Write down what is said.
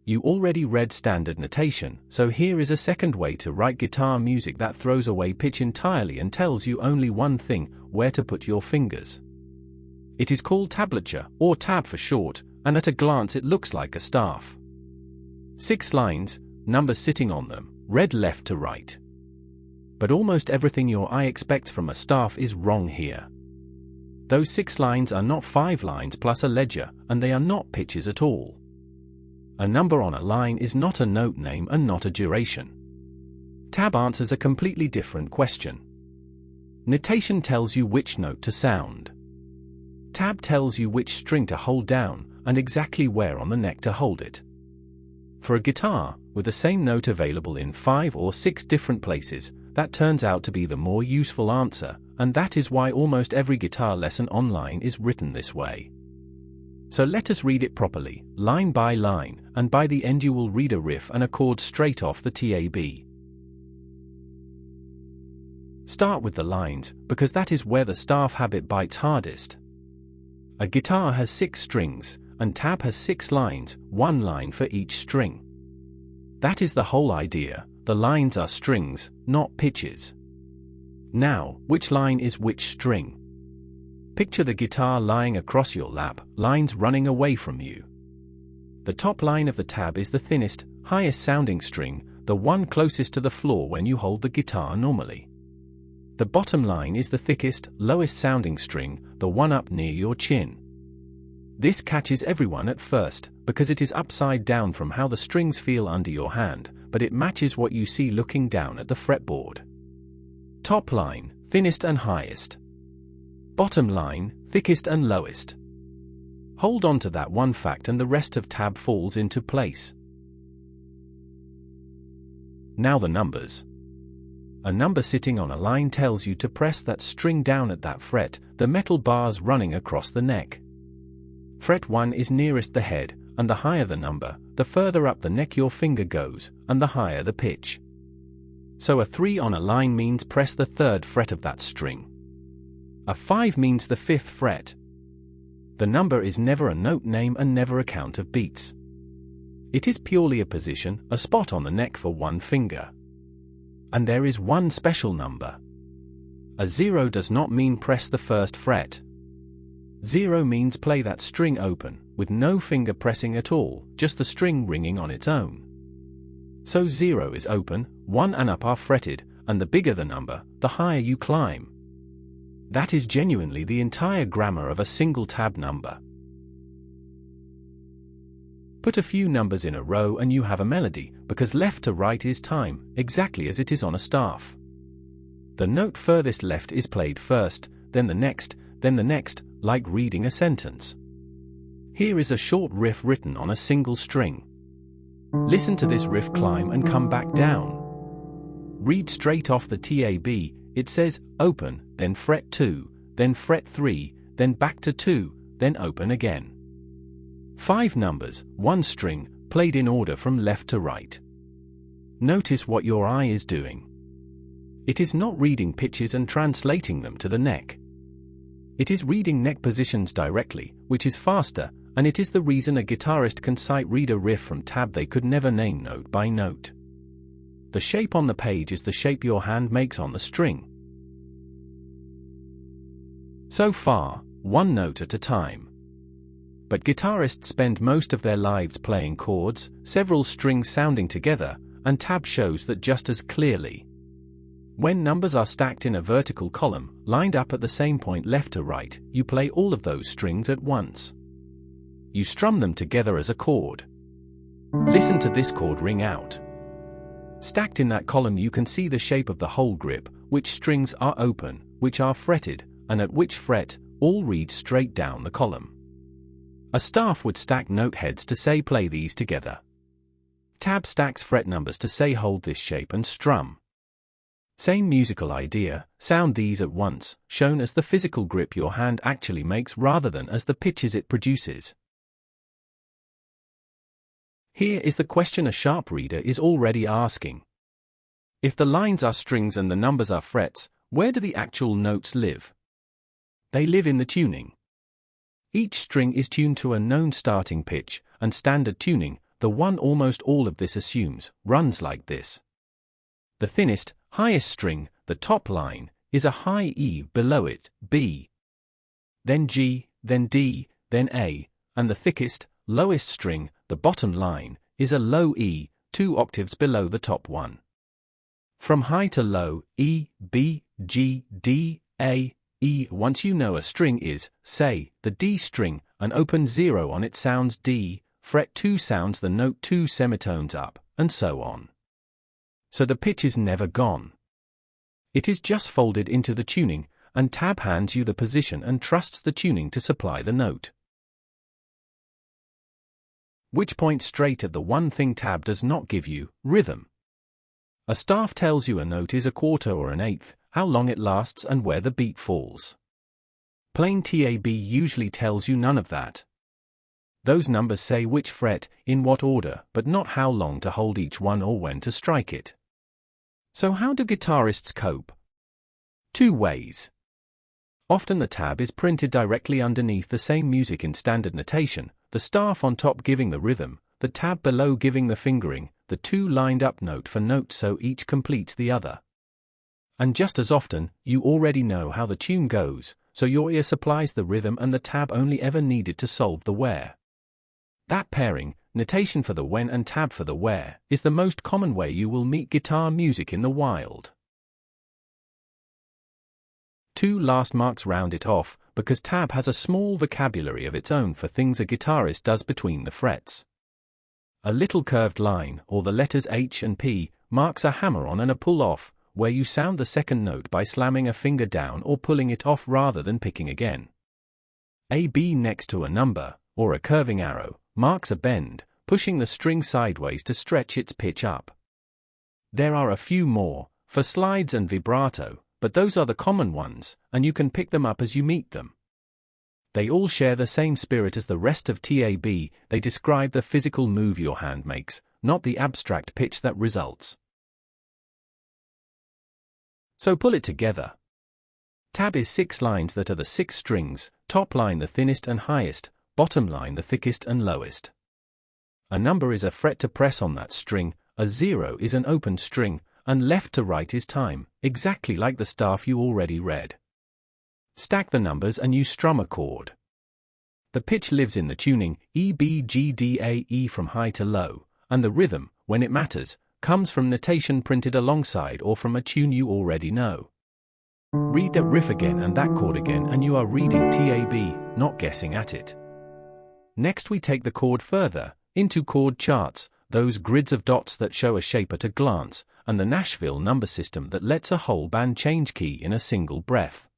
You already read standard notation, so here is a second way to write guitar music that throws away pitch entirely and tells you only one thing: where to put your fingers. It is called tablature, or tab for short, and at a glance it looks like a staff. 6 lines, numbers sitting on them, read left to right. But almost everything your eye expects from a staff is wrong here. Those 6 lines are not 5 lines plus a ledger, and they are not pitches at all. A number on a line is not a note name and not a duration. Tab answers a completely different question. Notation tells you which note to sound. Tab tells you which string to hold down, and exactly where on the neck to hold it. For a guitar, with the same note available in 5 or 6 different places, that turns out to be the more useful answer, and that is why almost every guitar lesson online is written this way. So let us read it properly, line by line, and by the end you will read a riff and a chord straight off the tab. Start with the lines, because that is where the staff habit bites hardest. A guitar has 6 strings, and tab has 6 lines, 1 line for each string. That is the whole idea. The lines are strings, not pitches. Now, which line is which string? Picture the guitar lying across your lap, lines running away from you. The top line of the tab is the thinnest, highest sounding string, the one closest to the floor when you hold the guitar normally. The bottom line is the thickest, lowest sounding string, the one up near your chin. This catches everyone at first, because it is upside down from how the strings feel under your hand, but it matches what you see looking down at the fretboard. Top line, thinnest and highest. Bottom line, thickest and lowest. Hold on to that one fact and the rest of tab falls into place. Now the numbers. A number sitting on a line tells you to press that string down at that fret, the metal bars running across the neck. Fret 1 is nearest the head, and the higher the number, the further up the neck your finger goes, and the higher the pitch. So a 3 on a line means press the 3rd fret of that string. A 5 means the 5th fret. The number is never a note name and never a count of beats. It is purely a position, a spot on the neck for one finger. And there is one special number. A 0 does not mean press the 1st fret. 0 means play that string open, with no finger pressing at all, just the string ringing on its own. So 0 is open, 1 and up are fretted, and the bigger the number, the higher you climb. That is genuinely the entire grammar of a single tab number. Put a few numbers in a row and you have a melody, because left to right is time, exactly as it is on a staff. The note furthest left is played first, then the next, like reading a sentence. Here is a short riff written on a single string. Listen to this riff climb and come back down. Read straight off the tab. It says, open, then fret 2, then fret 3, then back to 2, then open again. 5 numbers, 1 string, played in order from left to right. Notice what your eye is doing. It is not reading pitches and translating them to the neck. It is reading neck positions directly, which is faster, and it is the reason a guitarist can sight read a riff from tab they could never name note by note. The shape on the page is the shape your hand makes on the string. So far, one note at a time. But guitarists spend most of their lives playing chords, several strings sounding together, and tab shows that just as clearly. When numbers are stacked in a vertical column, lined up at the same point left to right, you play all of those strings at once. You strum them together as a chord. Listen to this chord ring out. Stacked in that column you can see the shape of the whole grip, which strings are open, which are fretted, and at which fret, all read straight down the column. A staff would stack note heads to say play these together. Tab stacks fret numbers to say hold this shape and strum. Same musical idea, sound these at once, shown as the physical grip your hand actually makes rather than as the pitches it produces. Here is the question a sharp reader is already asking. If the lines are strings and the numbers are frets, where do the actual notes live? They live in the tuning. Each string is tuned to a known starting pitch, and standard tuning, the one almost all of this assumes, runs like this. The thinnest, highest string, the top line, is a high E, below it, B. Then G, then D, then A, and the thickest, lowest string, the bottom line, is a low E, 2 octaves below the top one. From high to low, E, B, G, D, A, E. Once you know a string is, say, the D string, an open 0 on it sounds D, fret 2 sounds the note 2 semitones up, and so on. So the pitch is never gone. It is just folded into the tuning, and tab hands you the position and trusts the tuning to supply the note. Which points straight at the one thing tab does not give you, rhythm. A staff tells you a note is a quarter or an eighth, how long it lasts and where the beat falls. Plain tab usually tells you none of that. Those numbers say which fret, in what order, but not how long to hold each one or when to strike it. So how do guitarists cope? 2 ways. Often the tab is printed directly underneath the same music in standard notation, the staff on top giving the rhythm, the tab below giving the fingering, the 2 lined up note for note so each completes the other. And just as often, you already know how the tune goes, so your ear supplies the rhythm and the tab only ever needed to solve the where. That pairing, notation for the when and tab for the where, is the most common way you will meet guitar music in the wild. 2 last marks round it off, because tab has a small vocabulary of its own for things a guitarist does between the frets. A little curved line, or the letters H and P, marks a hammer-on and a pull-off, where you sound the second note by slamming a finger down or pulling it off rather than picking again. A B next to a number, or a curving arrow, marks a bend, pushing the string sideways to stretch its pitch up. There are a few more, for slides and vibrato, but those are the common ones, and you can pick them up as you meet them. They all share the same spirit as the rest of tab, they describe the physical move your hand makes, not the abstract pitch that results. So pull it together. Tab is 6 lines that are the 6 strings, top line the thinnest and highest, bottom line the thickest and lowest. A number is a fret to press on that string, a 0 is an open string, and left to right is time, exactly like the staff you already read. Stack the numbers and you strum a chord. The pitch lives in the tuning, E, B, G, D, A, E from high to low, and the rhythm, when it matters, comes from notation printed alongside or from a tune you already know. Read that riff again and that chord again and you are reading tab, not guessing at it. Next we take the chord further, into chord charts, those grids of dots that show a shape at a glance, and the Nashville number system that lets a whole band change key in a single breath.